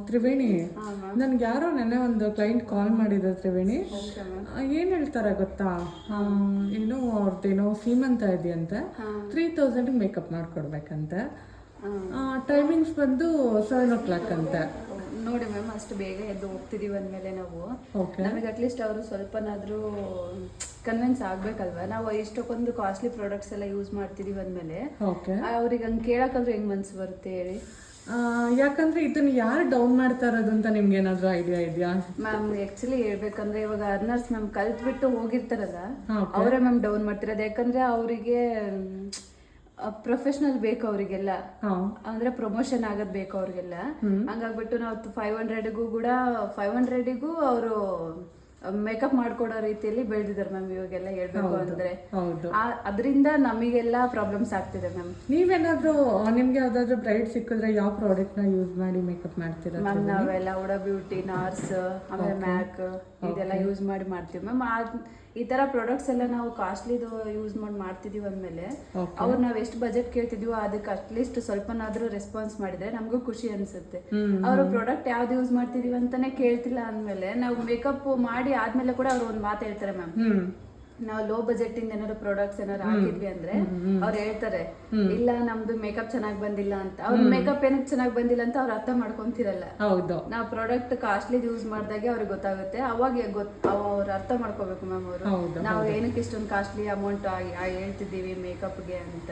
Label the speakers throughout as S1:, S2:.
S1: ತ್ರಿವೇಣಿ, ನನ್ಗೆ ಯಾರೋ ನೆನ್ನೆ ಒಂದು ಕ್ಲೈಂಟ್ ಕಾಲ್ ಮಾಡಿದ್ರು ತ್ರಿವೇಣಿ. ಏನು ಹೇಳ್ತಾರೆ ಗೊತ್ತಾ, ಏನೋ ಅವ್ರದ್ದೇನೋ ಸೀಮಂತ ಇದೆಯಂತೆ, 3000 ಮೇಕಪ್ ಮಾಡ್ಕೊಡ್ಬೇಕಂತೆ. ಟೈಮಿಂಗ್ಸ್ ಬಂದು 7 o'clock ಅಂತೆ.
S2: ನೋಡಿ ಮ್ಯಾಮ್, ಅಷ್ಟು ಬೇಗ ಎದ್ದು ಹೋಗ್ತಿದೀವಿ ಅಂದಮೇಲೆ ನಾವು ನಮಗೆ ಅಟ್ಲೀಸ್ಟ್ ಅವರು ಸ್ವಲ್ಪನಾದ್ರೂ ಕನ್ವಿನ್ಸ್ ಆಗ್ಬೇಕಲ್ವಾ. ನಾವು ಇಷ್ಟಕ್ಕೊಂದು ಕಾಸ್ಟ್ಲಿ ಪ್ರಾಡಕ್ಟ್ಸ್ ಎಲ್ಲ ಯೂಸ್ ಮಾಡ್ತಿದೀವಿ ಅಂದಮೇಲೆ ಅವ್ರಿಗೆ ಹಂಗೆ ಕೇಳಕ್ಕಾದ್ರೂ ಹೆಂಗ್ ಮನ್ಸು ಬರುತ್ತೆ ಹೇಳಿ.
S1: ಯಾಕಂದ್ರೆ ಇದನ್ನ ಯಾರು ಡೌನ್ ಮಾಡ್ತಾ ಇರೋದು ಅಂತ ನಿಮ್ಗೆ ಏನಾದ್ರು ಐಡಿಯಾ ಇದೆಯಾ
S2: ಮ್ಯಾಮ್? ಆಕ್ಚುಲಿ ಹೇಳ್ಬೇಕಂದ್ರೆ ಇವಾಗ ಅರ್ನರ್ಸ್ ಮ್ಯಾಮ್ ಕಲ್ತ್ಬಿಟ್ಟು ಹೋಗಿರ್ತಾರಲ್ಲ, ಅವರೇ ಮ್ಯಾಮ್ ಡೌನ್ ಮಾಡ್ತಿರೋದು. ಯಾಕಂದ್ರೆ ಅವರಿಗೆ ಪ್ರೊಫೆಷನಲ್ ಬೇಕು ಅವರಿಗೆಲ್ಲ, ಅಂದ್ರೆ ಪ್ರಮೋಷನ್ ಆಗೋದ್ ಬೇಕು ಅವ್ರಿಗೆಲ್ಲ. ಹಂಗಾಗ್ಬಿಟ್ಟು ನಾವು 500ಗೂ ಅವರು ಮೇಕಪ್ ಮಾಡ್ಕೊಡೋ ರೀತಿಯಲ್ಲಿ ಬೆಳೆದಿದ್ದಾರೆ ಮ್ಯಾಮ್ ಇವಾಗೆಲ್ಲ ಹೇಳ್ಬೇಕು ಅಂದ್ರೆ. ಅದರಿಂದ ನಮಗೆಲ್ಲ ಪ್ರಾಬ್ಲಮ್ಸ್ ಆಗ್ತಿದೆ ಮ್ಯಾಮ್.
S1: ನೀವೇನಾದ್ರೂ ನಿಮ್ಗೆ ಯಾವ್ದಾದ್ರು ಬ್ರೈಡ್ ಸಿಕ್ಕಿದ್ರೆ ಯಾವ ಪ್ರಾಡಕ್ಟ್ ನ ಯೂಸ್ ಮಾಡಿ ಮೇಕಪ್ ಮಾಡ್ತೀರಾ
S2: ಮ್ಯಾಮ್? ನಾವೆಲ್ಲ ಹುಡಾ ಬ್ಯೂಟಿ, ನಾರ್ಸ್, ಆಮೇಲೆ ಮ್ಯಾಕ್ ಇದೆಲ್ಲ ಯೂಸ್ ಮಾಡ್ತೀವಿ ಮ್ಯಾಮ್. ಈ ತರ ಪ್ರಾಡಕ್ಟ್ಸ್ ಎಲ್ಲ ನಾವು ಕಾಸ್ಟ್ಲಿದು ಯೂಸ್ ಮಾಡ್ತಿದೀವಿ ಅಂದ್ಮೇಲೆ ಅವ್ರು ನಾವ್ ಎಷ್ಟು ಬಜೆಟ್ ಕೇಳ್ತಿದೀವೋ ಅದಕ್ಕೆ ಅಟ್ಲೀಸ್ಟ್ ಸ್ವಲ್ಪನಾದ್ರೂ ರೆಸ್ಪಾನ್ಸ್ ಮಾಡಿದ್ರೆ ನಮಗೂ ಖುಷಿ ಅನ್ಸುತ್ತೆ. ಅವರು ಪ್ರಾಡಕ್ಟ್ ಯಾವ್ದು ಯೂಸ್ ಮಾಡ್ತಿದೀವಿ ಅಂತಾನೆ ಕೇಳ್ತಿಲ್ಲ ಅಂದ್ಮೇಲೆ ನಾವು ಮೇಕಪ್ ಮಾಡಿ ಆದ್ಮೇಲೆ ಕೂಡ ಅವ್ರು ಒಂದ್ ಮಾತು ಹೇಳ್ತಾರೆ ಮ್ಯಾಮ್, ನಾವು ಲೋ ಬಜೆಟ್ ಇಂದ ಏನಾದ್ರು ಪ್ರಾಡಕ್ಟ್ಸ್ ಏನಾದ್ರು ಹಾಕಿದ್ವಿ ಅಂದ್ರೆ ಅವ್ರು ಹೇಳ್ತಾರೆ ಇಲ್ಲ ನಮ್ದು ಮೇಕಪ್ ಚೆನ್ನಾಗಿ ಬಂದಿಲ್ಲ ಅಂತ. ಅವ್ರ ಮೇಕಪ್ ಏನಕ್ಕೆ ಚೆನ್ನಾಗಿ ಬಂದಿಲ್ಲ ಅಂತ ಅವ್ರು ಅರ್ಥ ಮಾಡ್ಕೊಂತಿರಲ್ಲ. ನಾವು ಪ್ರಾಡಕ್ಟ್ ಕಾಸ್ಟ್ಲಿ ಯೂಸ್ ಮಾಡಿದಾಗೆ ಅವ್ರಿಗೆ ಗೊತ್ತಾಗುತ್ತೆ. ಅವಾಗ ಅವ್ರು ಅರ್ಥ ಮಾಡ್ಕೋಬೇಕು ಮ್ಯಾಮ್ ಅವರು, ನಾವು ಏನಕ್ಕೆ ಇಷ್ಟೊಂದು ಕಾಸ್ಟ್ಲಿ ಅಮೌಂಟ್ ಹೇಳ್ತಿದ್ದೀವಿ ಮೇಕಪ್ಗೆ ಅಂತ.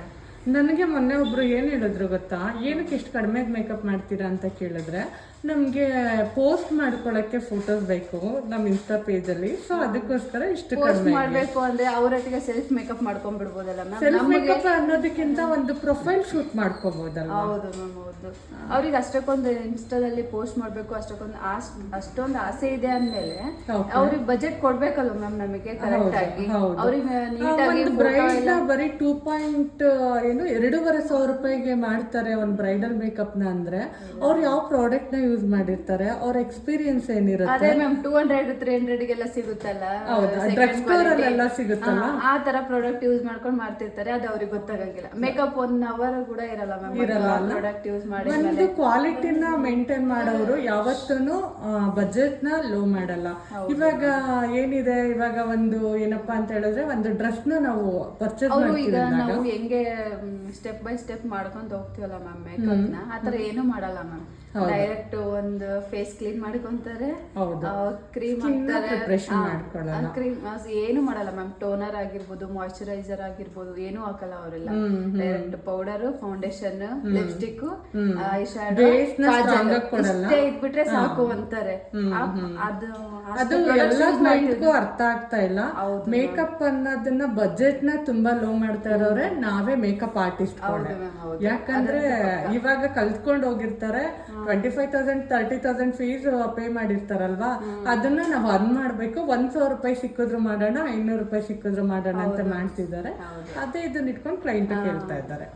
S1: ನನಗೆ ಮೊನ್ನೆ ಒಬ್ರು ಏನ್ ಹೇಳಿದ್ರು ಗೊತ್ತಾ, ಏನಕ್ಕೆ ಇಷ್ಟು ಕಡಿಮೆ ಮೇಕಪ್ ಮಾಡ್ತೀರಾ ಅಂತ ಕೇಳಿದ್ರೆ, ನಮ್ಗೆ ಪೋಸ್ಟ್ ಮಾಡ್ಕೊಳಕ್ಕೆ ಫೋಟೋಸ್ ಬೇಕು ನಮ್ಮ ಇನ್ಸ್ಟಾ ಪೇಜ್ ಅಲ್ಲಿ, ಸೊ ಅದಕ್ಕೋಸ್ಕರ ಇಷ್ಟು ಕಡಿಮೆ
S2: ಮಾಡ್ಬೇಕು ಅಂದ್ರೆ ಅವರೊಟ್ಟಿಗೆ ಸೆಲ್ಫ್ ಮೇಕಪ್ ಮಾಡ್ಕೊಂಡ್ಬಿಡ್ಬೋದಲ್ಲ ಮ್ಯಾಮ್.
S1: ಸೆಲ್ಫ್ ಮೇಕಪ್ ಅನ್ನೋದಕ್ಕಿಂತ ಒಂದು ಪ್ರೊಫೈಲ್ ಶೂಟ್ ಮಾಡ್ಕೋಬಹುದಲ್ಲ.
S2: ಹೌದು ಮ್ಯಾಮ್, ಹೌದು. ಅವ್ರಿಗೆ ಅಷ್ಟಕ್ಕೊಂದು ಇನ್ಸ್ಟಾದಲ್ಲಿ ಪೋಸ್ಟ್ ಮಾಡ್ಬೇಕು ಅಷ್ಟೊಂದು ಆಸೆ ಇದೆ ಅಂದ್ಮೇಲೆ ಅವ್ರಿಗೆ ಬಜೆಟ್ ಕೊಡ್ಬೇಕಲ್ವ ಮ್ಯಾಮ್ ನಮಗೆ ಕರೆಕ್ಟ್ ಆಗಿ. ಅವ್ರಿಗೆ ನೀಟಾಗಿ
S1: ಬರೀ 2,500 ರೂಪಾಯಿಗೆ ಮಾಡ್ತಾರೆ ಒಂದು ಬ್ರೈಡಲ್ ಮೇಕಪ್ ನ ಅಂದ್ರೆ, ಅವ್ರು ಯಾವ ಪ್ರಾಡಕ್ಟ್ ನ ಯೂಸ್ ಮಾಡಿರ್ತಾರೆ, ಅವ್ರ ಎಕ್ಸ್ಪೀರಿಯನ್ಸ್ ಏನಿರುತ್ತೆ.
S2: ಅದೇ ಮ್ಯಾಮ್ 200-300 ಸಿಗುತ್ತಲ್ಲ,
S1: ಡ್ರಗ್ ಸ್ಟೋರ್ ಅಲ್ಲೆಲ್ಲ ಸಿಗುತ್ತಲ್ಲ,
S2: ಆ ತರ ಪ್ರಾಡಕ್ಟ್ ಯೂಸ್ ಮಾಡ್ಕೊಂಡು ಮಾಡ್ತಿರ್ತಾರೆ. ಅದು ಅವ್ರಿಗೆ ಗೊತ್ತಾಗಂಗಿಲ್ಲ. ಮೇಕಪ್ 1 hour ಕೂಡ ಇರಲ್ಲ ಮ್ಯಾಮ್ ಪ್ರಾಡಕ್ಟ್ ಯೂಸ್ ಮಾಡಿ.
S1: ಒಂದು ಕ್ವಾಲಿಟಿನ ಮೇಂಟೈನ್ ಮಾಡೋರು ಯಾವತ್ತೂ ಬಜೆಟ್ ನ ಲೋ ಮಾಡಲ್ಲ. ಇವಾಗ ಏನಿದೆ, ಇವಾಗ ಒಂದು ಏನಪ್ಪಾ ಅಂತ ಹೇಳಿದ್ರೆ ಒಂದು ಡ್ರೆಸ್ ನ ನಾವು ಪರ್ಚೇಸ್ ಮಾಡ್ತೀವಿ,
S2: ನಾವು ಹೆಂಗೆ ಸ್ಟೆಪ್ ಬೈ ಸ್ಟೆಪ್ ಮಾಡ್ಕೊಂತ ಹೋಗ್ತೀವಲ್ಲ ಮ್ಯಾಮ್ ಮೇಕಪ್ ನ, ಆತರ ಏನು ಮಾಡಲ್ಲ ಮ್ಯಾಮ್. ಡೈರೆಕ್ಟ್ ಒಂದು ಫೇಸ್ ಕ್ಲೀನ್ ಮಾಡ್ಕೊಂತಾರೆ, ಕ್ರೀಮ್ ಕ್ರೀಮ್ ಏನು ಮಾಡಲ್ಲ ಮ್ಯಾಮ್. ಟೋನರ್ ಆಗಿರ್ಬೋದು, ಮಾಯಿಶ್ಚರೈಸರ್ ಆಗಿರ್ಬೋದು, ಏನು ಹಾಕಲ್ಲ ಅವರೆಲ್ಲ. Direct powder, foundation, lipstick, I shadow, Kajal ಇಷ್ಟೇ ಇಟ್ಬಿಟ್ರೆ ಸಾಕು ಅಂತಾರೆ.
S1: ಅದು ಎಲ್ಲ ಕ್ಲೈಂಟ್ಗೂ ಅರ್ಥ ಆಗ್ತಾ ಇಲ್ಲ. ಮೇಕಪ್ ಅನ್ನೋದನ್ನ ಬಜೆಟ್ ನ ತುಂಬಾ ಲೋ ಮಾಡ್ತಾ ಇರೋರೆ ನಾವೇ ಮೇಕಪ್ ಆರ್ಟಿಸ್ಟ್. ಯಾಕಂದ್ರೆ ಇವಾಗ ಕಲ್ತ್ಕೊಂಡು ಹೋಗಿರ್ತಾರೆ, 25,000 30,000 ಫೀಸ್ ಪೇ ಮಾಡಿರ್ತಾರಲ್ವಾ, ಅದನ್ನ ನಾವು ಅರ್ನ್ ಮಾಡ್ಬೇಕು. 1,000 ರೂಪಾಯಿ ಸಿಕ್ಕಿದ್ರು ಮಾಡೋಣ, 500 ರೂಪಾಯಿ ಸಿಕ್ಕಿದ್ರು ಮಾಡೋಣ ಅಂತ ಮಾಡ್ತಿದ್ದಾರೆ. ಅದೇ ಇದನ್ನ ಇಟ್ಕೊಂಡು ಕ್ಲೈಂಟ್ ಕೇಳ್ತಾ ಇದ್ದಾರೆ.